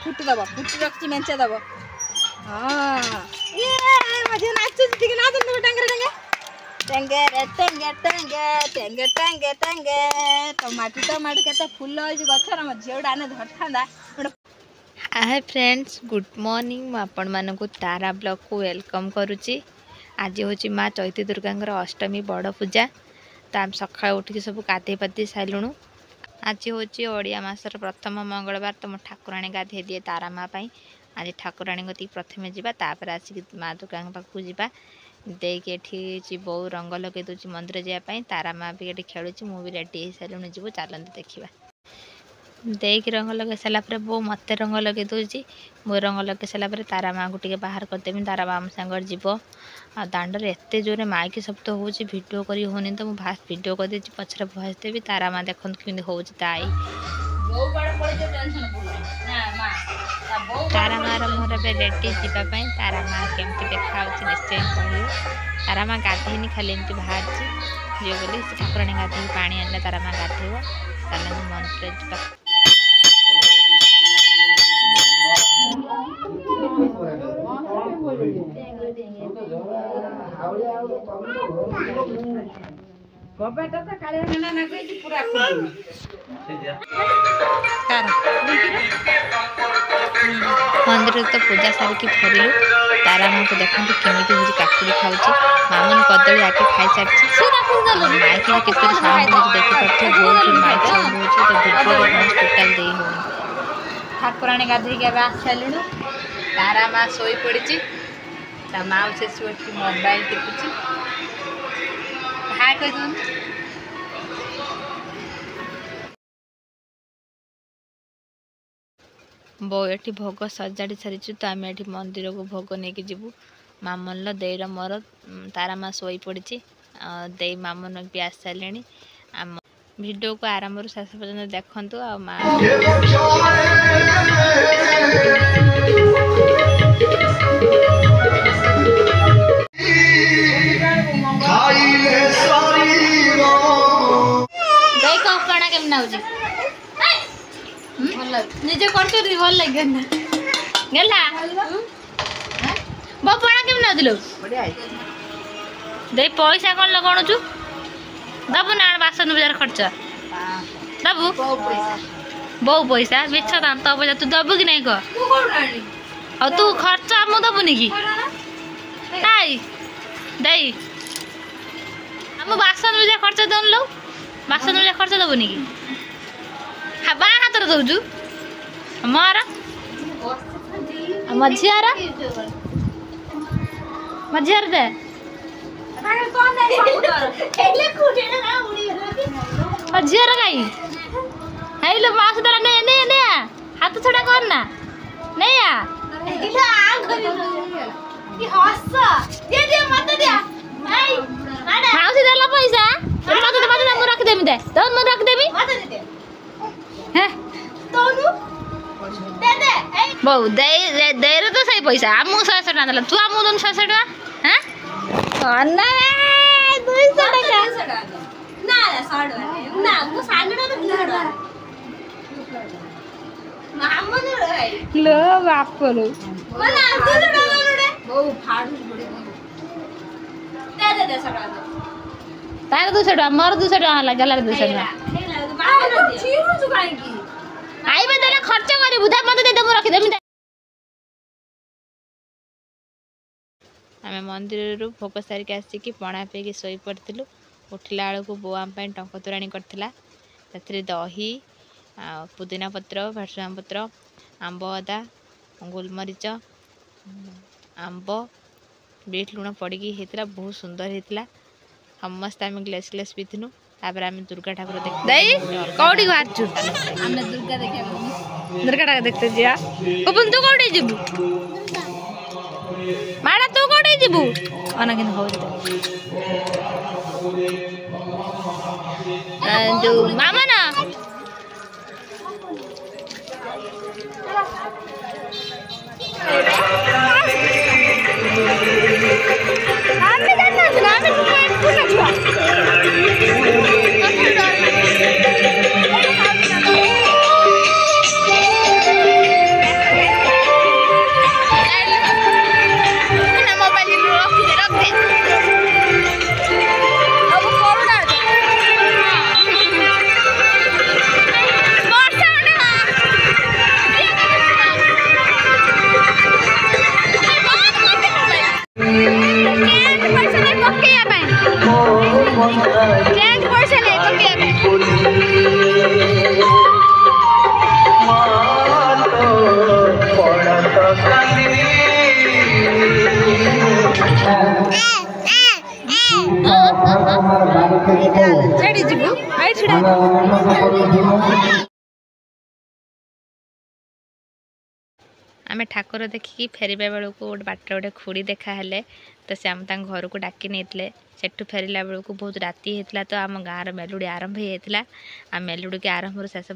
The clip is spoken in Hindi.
फुटी दब फुटी रखी मेचे दब हाँ ये मजे नाचू ठीक ना तुम टंगे टंगे टंगे टंगे टंगे टंगे टंगे टमाटो के फुल गचर मो झील आने धरता। हाय फ्रेंड्स गुड मॉर्निंग आपण मानक तारा ब्लॉग को वेलकम करुच्ची। आज हूँ माँ चैती दुर्गा अष्टमी बड़ पूजा तो आम सका उठिक सब गाधे पाधे सारूँ। आज हूँ ओडिया मासर प्रथम मंगलवार तो ठाकुराणी गाधे दिए तारा माँ आज ठाकुराणी गति प्रथम जापर आसिक माँ दुर्गा पाखक जा देखिए बो रंग लगे दूसरी मंदिर जावाई तारा माँ भी ये खेलुची मुझे रेडी हो सारूँ जीव चलते देखा देख रंग लगे सारापर बो मत रंग लगे दूसरी मो रंग लगे सारापर तारा माँ को टे बाहर करदेवी तारा माँ सांगर जीव आ दांडर एत जोरे माइक शब्द हो भिडियो करी होनी तो मुझे फास्ट भिडियो कर पचर भयस देवी तारा माँ देखते कि हूँ ताई तारा माँ मोर ए रेडी जावाई तारा माँ केमती देखा निश्चय कहूँ तारा माँ गाधेनी खाली एमती बाहर जी बोली ठाकुराणी गाधे पानी आने तारा माँ गाधेब चल मंदिर जा मंदिर तो पूजा सारिकी फेरलु तारा माँ को देखते केमी हूँ काकुड़ी खाऊँ मामन कदली आके खाई सारी माइक के साउंड देखिपे बहुत माइक साउंड हो तो भिडियो टोटाल दे हो ठाकुराणी गाधे आसलु तारा माँ शोई पड़ी माँ से मोबाइल टिपुची हाय कह बो ये भोग सजाड़ी सारी तो आम ये मंदिर को भोग नहीं कि जीवु मामन देर मोर तारा माँ शोई पड़ी दे मामन भी आस सारे आम भिडियो को आरंभ शेष पर्यटन देखु आ माँ निजे करते भल लगे गला बपणा केम नदिलो दे पैसा कौन लगणुचु दबु ना बासन बाजार खर्च दबु बहु पैसा बेच दांत पैसा तू दबु कि नहीं कह तू खर्च आम दबुनि कि नाई दे आम बासन बाजार खर्च दन लो बासन बाजार खर्च दबुनि कि बा हाथ दौचु मोर मझियार मझियार दे मझियार कहीं है लो मास दरा ने ने ने हाथ छड़ा करना नहीं आ की हस दे मत दे नहीं माउसी देला पैसा मत मु रख देमी दे तो मु रख देमी मत दे हैं तोनु दे दे बहु दे दे रे तो सही पैसा आमु 100 टका देला तू आमु दोन 100 टका हैं अन्ना 200 टका ना 100 ना मु 100 टका तो 200 टका मामन रे लो बाप लो मला 200 टका रे बहु फाडू पड़े दे 100 टका तार 200 टका मोर 200 टका हला गला 200 टका आईबे देले खर्च करी बुधा मत दे दे रखी देमी आमे मंदिर रु भोग सारिक आसिक पणा पे शोई पड़ू उठला बेलू बो आम टंक तोराणी करथिला से दही पुदीना पत्र भृषंगा पत्र आंब अदा गोलमरीच आंब बीट लुण पड़ी होता बहुत सुंदर होता समस्त आम ग्लास ग्लास पीथिनु तापर आम दुर्गा ठाकुर देख कौटी बाहरचु आम दुर्गा ठाकुर देखते जा पवन तू कौटी जीवु माड़ा तू कौटी जीवु अना कि हो जो मामा ना ସେଠି ଯିବୁ ଆଇ ଛିଡ଼ା आमे ठाकुर देखिकी फेरवा बेलू गोटे बाटर गोटे खुड़ी देखा हेले तो से आम घर को डाकी नहीं सेठू फेरला बेलू बहुत राति होता तो आम गाँव मेलुड़ी आरंभ होता आ मेलुड़ी के आरंभ शेष